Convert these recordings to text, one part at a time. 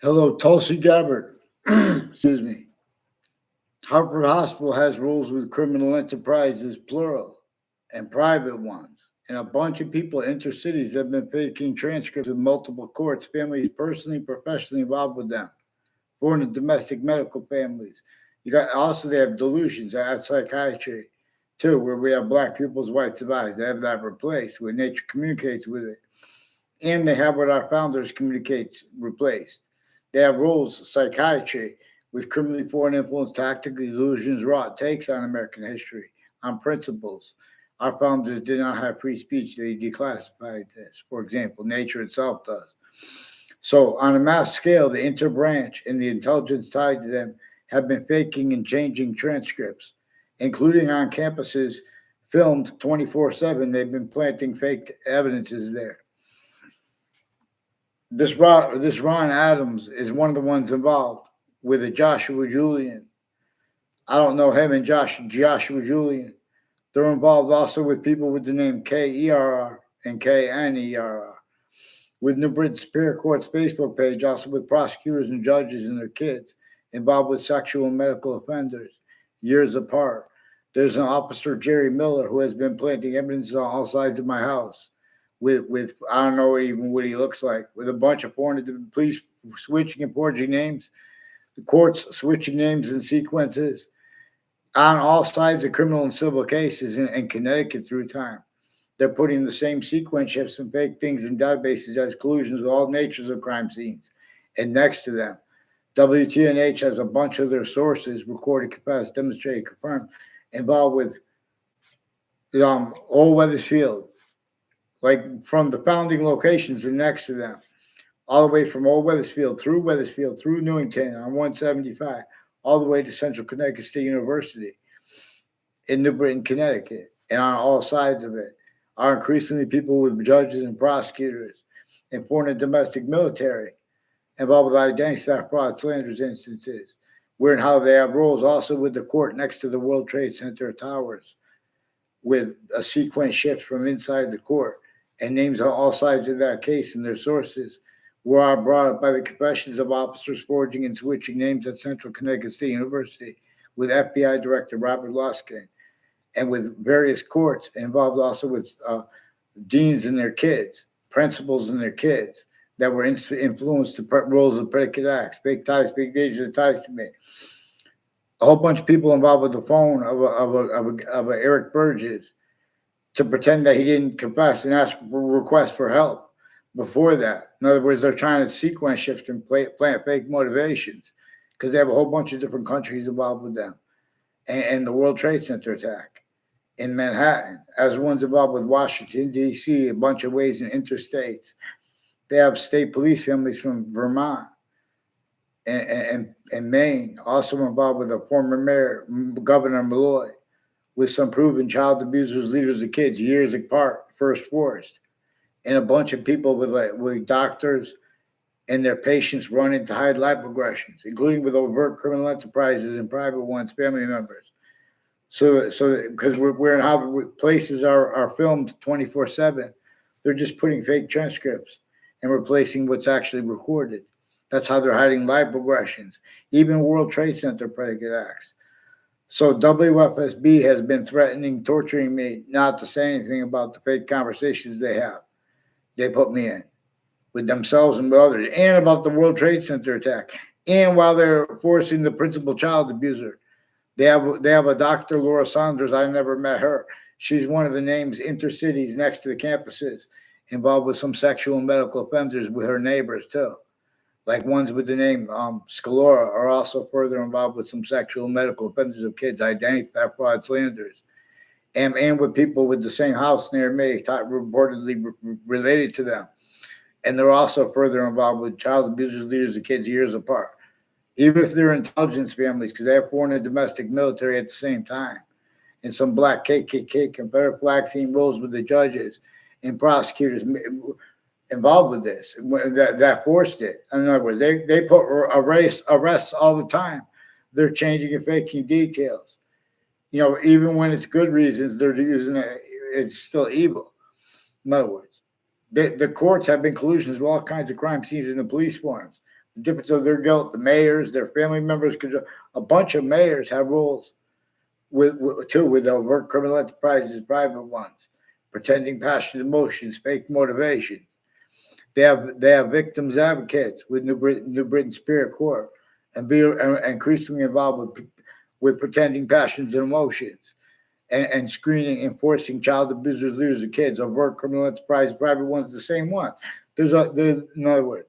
Hello, Tulsi Gabbard. Excuse me. Harvard Hospital has rules with criminal enterprises, plural, and private ones. And a bunch of people, intercities, have been faking transcripts in multiple courts, families personally, professionally involved with them, foreign and domestic medical families. You got also they have delusions at psychiatry too, where we have black people's whites of eyes. They have that replaced where nature communicates with it. And they have what our founders communicates replaced. They have rules, psychiatry, with criminally foreign influence, tactics, illusions, wrought takes on American history, on principles. Our founders did not have free speech. They declassified this. For example, nature itself does. So, on a mass scale, the interbranch and the intelligence tied to them have been faking and changing transcripts, including on campuses filmed 24/7. They've been planting fake evidences there. This Ron Adams is one of the ones involved with a Joshua Julian. I don't know him and Joshua Julian. They're involved also with people with the name KERR and KNERR. With New Britain Superior Court's Facebook page, also with prosecutors and judges and their kids involved with sexual and medical offenders, years apart. There's an officer, Jerry Miller, who has been planting evidence on all sides of my house with I don't know even what he looks like, with a bunch of foreign police switching and forging names, the courts switching names and sequences on all sides of criminal and civil cases in Connecticut through time. They're putting the same sequence shifts and fake things in databases as collusions with all natures of crime scenes. And next to them, WTNH has a bunch of their sources recorded, confessed, demonstrated, confirmed, involved with Old Weathersfield, like from the founding locations and next to them, all the way from Old Weathersfield, through Newington on 175, all the way to Central Connecticut State University in New Britain, Connecticut, and on all sides of it are increasingly people with judges and prosecutors and foreign and domestic military involved with identity theft, fraud, slanders instances, where and how they have roles also with the court next to the World Trade Center towers, with a sequence shift from inside the court and names on all sides of that case and their sources were brought up by the confessions of officers forging and switching names at Central Connecticut State University with FBI Director Robert Luskin and with various courts involved also with deans and their kids, principals and their kids that were influenced the roles of predicate acts, big ties, big dangerous ties to me. A whole bunch of people involved with the phone of Eric Burgess to pretend that he didn't confess and ask for requests for help before that. In other words, they're trying to sequence shift and plant fake motivations because they have a whole bunch of different countries involved with them. And the World Trade Center attack in Manhattan, as ones involved with Washington, D.C., a bunch of ways in interstates. They have state police families from Vermont and Maine, also involved with a former mayor, Governor Malloy, with some proven child abusers, leaders of kids, years apart, first forced, and a bunch of people with doctors and their patients running to hide life progressions, including with overt criminal enterprises and private ones, family members. So because we're in how places are filmed 24/7, they're just putting fake transcripts and replacing what's actually recorded. That's how they're hiding life progressions, even World Trade Center predicate acts. So WFSB has been threatening, torturing me not to say anything about the fake conversations they have. They put me in with themselves and with others, and about the World Trade Center attack. And while they're forcing the principal child abuser, they have a Dr. Laura Saunders. I never met her. She's one of the names intercities next to the campuses, involved with some sexual and medical offenders with her neighbors too. Like ones with the name Scalora are also further involved with some sexual and medical offenders of kids, identity theft, fraud, slanders, and with people with the same house near me, reportedly related to them. And they're also further involved with child abusers, leaders of kids years apart, even if they're intelligence families, because they have foreign and domestic military at the same time. And some black KKK Confederate flag team roles with the judges and prosecutors involved with this that forced it. In other words, they put arrests all the time. They're changing and faking details. Even when it's good reasons, they're using it. It's still evil. In other words, the courts have been collusions with all kinds of crime scenes in the police forums. the difference of their guilt. The mayors, their family members, a bunch of mayors have roles with overt criminal enterprises, private ones, pretending passionate emotions, fake motivations. They have victims advocates with New Britain Spirit Corps, and be increasingly involved with pretending passions and emotions, and screening, enforcing child abusers, leaders of kids, overt criminal enterprise, private ones, the same one. There's in other words.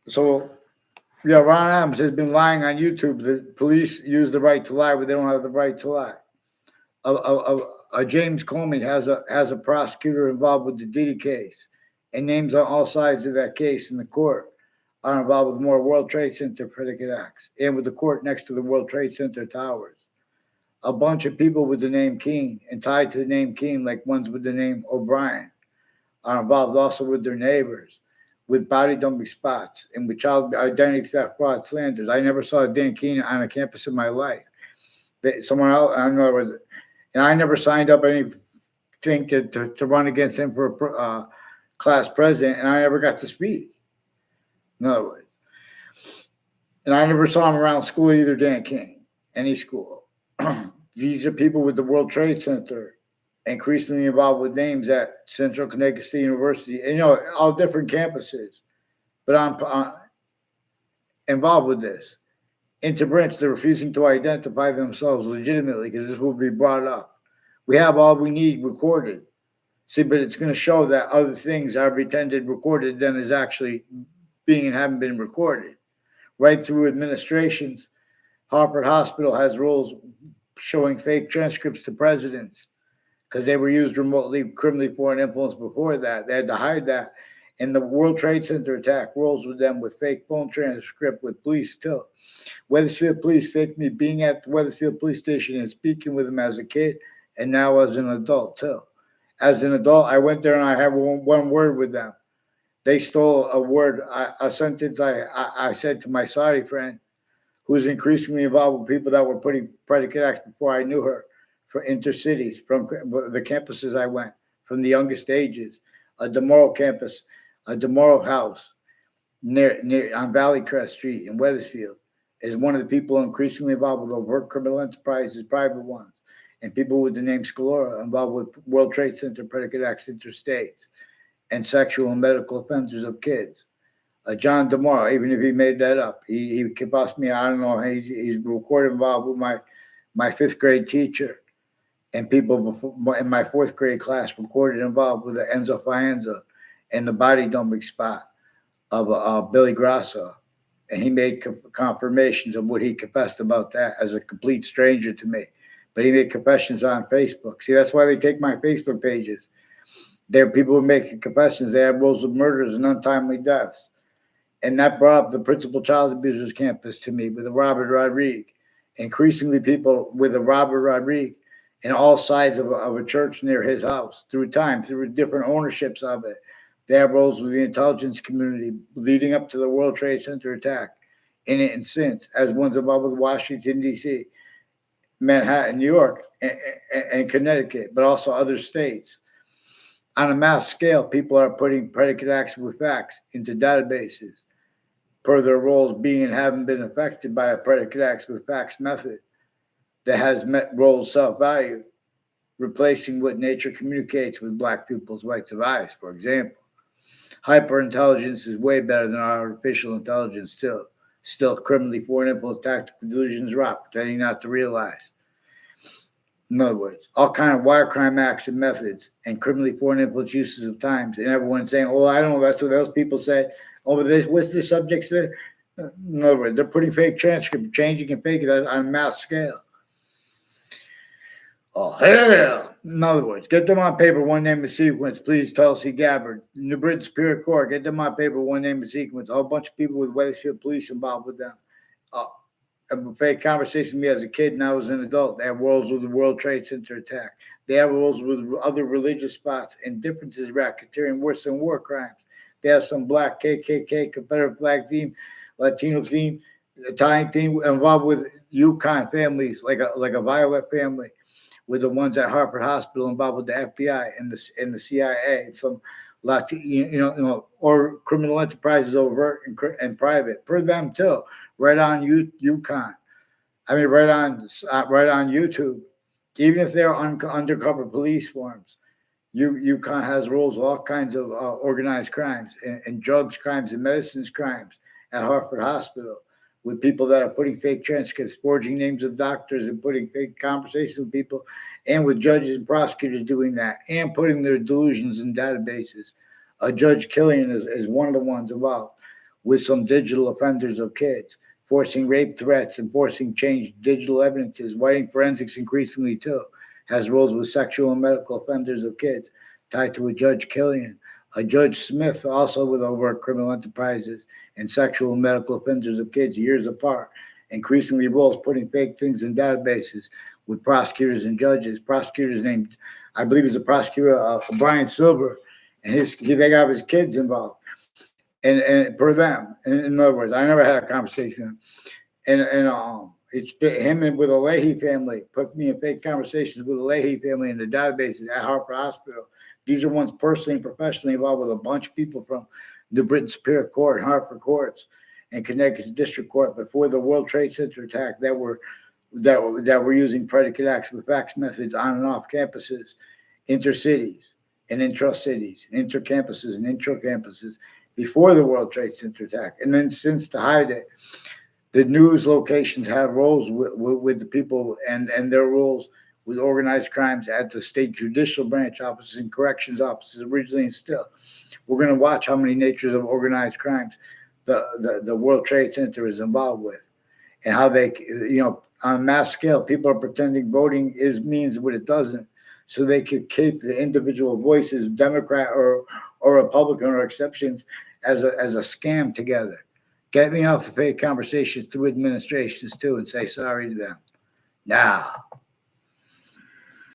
So, yeah, Ron Adams has been lying on YouTube. The police use the right to lie, but they don't have the right to lie. James Comey has a prosecutor involved with the Diddy case, and names on all sides of that case in the court are involved with more World Trade Center predicate acts, and with the court next to the World Trade Center towers. A bunch of people with the name King and tied to the name King, like ones with the name O'Brien, are involved also with their neighbors, with body dumping spots, and with child identity theft, fraud, slanders. I never saw Dan King on a campus in my life. Someone else, I don't know, and I never signed up anything to run against him for class president, and I never got to speak. In other words. And I never saw him around school either, Dan King, any school. These are people with the World Trade Center, increasingly involved with names at Central Connecticut State University, and all different campuses. But I'm involved with this. Into Branch, they're refusing to identify themselves legitimately because this will be brought up. We have all we need recorded. See, but it's going to show that other things are pretended recorded than is actually being and haven't been recorded. Right through administrations, Harvard Hospital has rules showing fake transcripts to presidents because they were used remotely, criminally foreign influence before that. They had to hide that. And the World Trade Center attack rolls with them with fake phone transcript with police too. Wethersfield police faked me being at the Wethersfield police station and speaking with them as a kid and now as an adult too. As an adult, I went there and I had one word with them. They stole a word, a sentence I said to my Saudi friend, who's increasingly involved with people that were putting predicate acts before I knew her, for intercities, from the campuses I went, from the youngest ages, a DeMorrow campus, a DeMorrow house near on Valley Crest Street in Wethersfield, is one of the people increasingly involved with overt criminal enterprises, private ones, and people with the name Scalora involved with World Trade Center predicate acts interstates, and sexual and medical offenders of kids. John DeMorrow, even if he made that up, he could bust me. I don't know. He's recorded involved with my fifth grade teacher, and people before in my fourth grade class recorded involved with the Enzo Fienza and the body dumping spot of Billy Grasso, and he made confirmations of what he confessed about that as a complete stranger to me. But he made confessions on Facebook. See, that's why they take my Facebook pages. There are people who are making confessions. They have rolls of murders and untimely deaths. And that brought up the principal child abusers campus to me with a Robert Rodriguez. Increasingly, people with a Robert Rodriguez in all sides of a church near his house through time, through different ownerships of it. They have roles with the intelligence community leading up to the World Trade Center attack in it and since, as ones involved with Washington, D.C., Manhattan, New York, and Connecticut, but also other states. On a mass scale, people are putting predicate acts with facts into databases per their roles being and having been affected by a predicate acts with facts method that has met roles self-value, replacing what nature communicates with Black people's right to lives, for example. Hyperintelligence is way better than artificial intelligence, too. Still, criminally foreign influence, tactical delusions, rot, pretending not to realize. In other words, all kind of wire crime acts and methods and criminally foreign influence uses of times, and everyone's saying, "Oh, I don't know." That's what those people say. Oh, this, what's the subject say? In other words, they're putting fake transcripts, changing and faking that on a mass scale. Oh, hell. In other words, get them on paper, one name and sequence, please. Tulsi, Gabbard, New Britain Superior Court, get them on paper, one name and sequence. A whole bunch of people with Wethersfield police involved with them. A fake conversation with me as a kid, now as an adult. They have roles with the World Trade Center attack. They have roles with other religious spots and differences, racketeering, worse than war crimes. They have some Black KKK, Confederate flag theme, Latino theme, Italian theme involved with Yukon families, like a Violet family, with the ones at Harvard Hospital involved with the FBI and the CIA and some or criminal enterprises overt and private per them too, right on UConn. I mean, right on YouTube. Even if they're undercover police forms, UConn has rules of all kinds of organized crimes and drugs crimes and medicines crimes at Harvard Hospital with people that are putting fake transcripts, forging names of doctors, and putting fake conversations with people, and with judges and prosecutors doing that, and putting their delusions in databases. Judge Killian is one of the ones involved with some digital offenders of kids, forcing rape threats and forcing changed digital evidences, writing forensics increasingly too. Has roles with sexual and medical offenders of kids, tied to a Judge Killian. A Judge Smith, also with overt criminal enterprises and sexual and medical offenders of kids years apart. Increasingly roles putting fake things in databases with prosecutors and judges. Prosecutors named, I believe he's a prosecutor, Brian Silver, and they got his kids involved. And per them, in other words, I never had a conversation. And it's him and with the Leahy family, put me in fake conversations with the Leahy family in the databases at Harvard Hospital. These are ones personally and professionally involved with a bunch of people from New Britain Superior Court, Hartford courts, and Connecticut's District Court before the World Trade Center attack that were using predicate acts with fax methods on and off campuses, intercities and intra-cities, intercampuses and intra-campuses before the World Trade Center attack. And then since to hide it, the news locations have roles with the people and their roles with organized crimes at the state judicial branch offices and corrections offices originally and still. We're going to watch how many natures of organized crimes the World Trade Center is involved with, and how they, on a mass scale, people are pretending voting means what it doesn't, so they could keep the individual voices, Democrat or Republican or exceptions, as a scam together. Get me off the fake conversations through administrations too and say sorry to them. Now,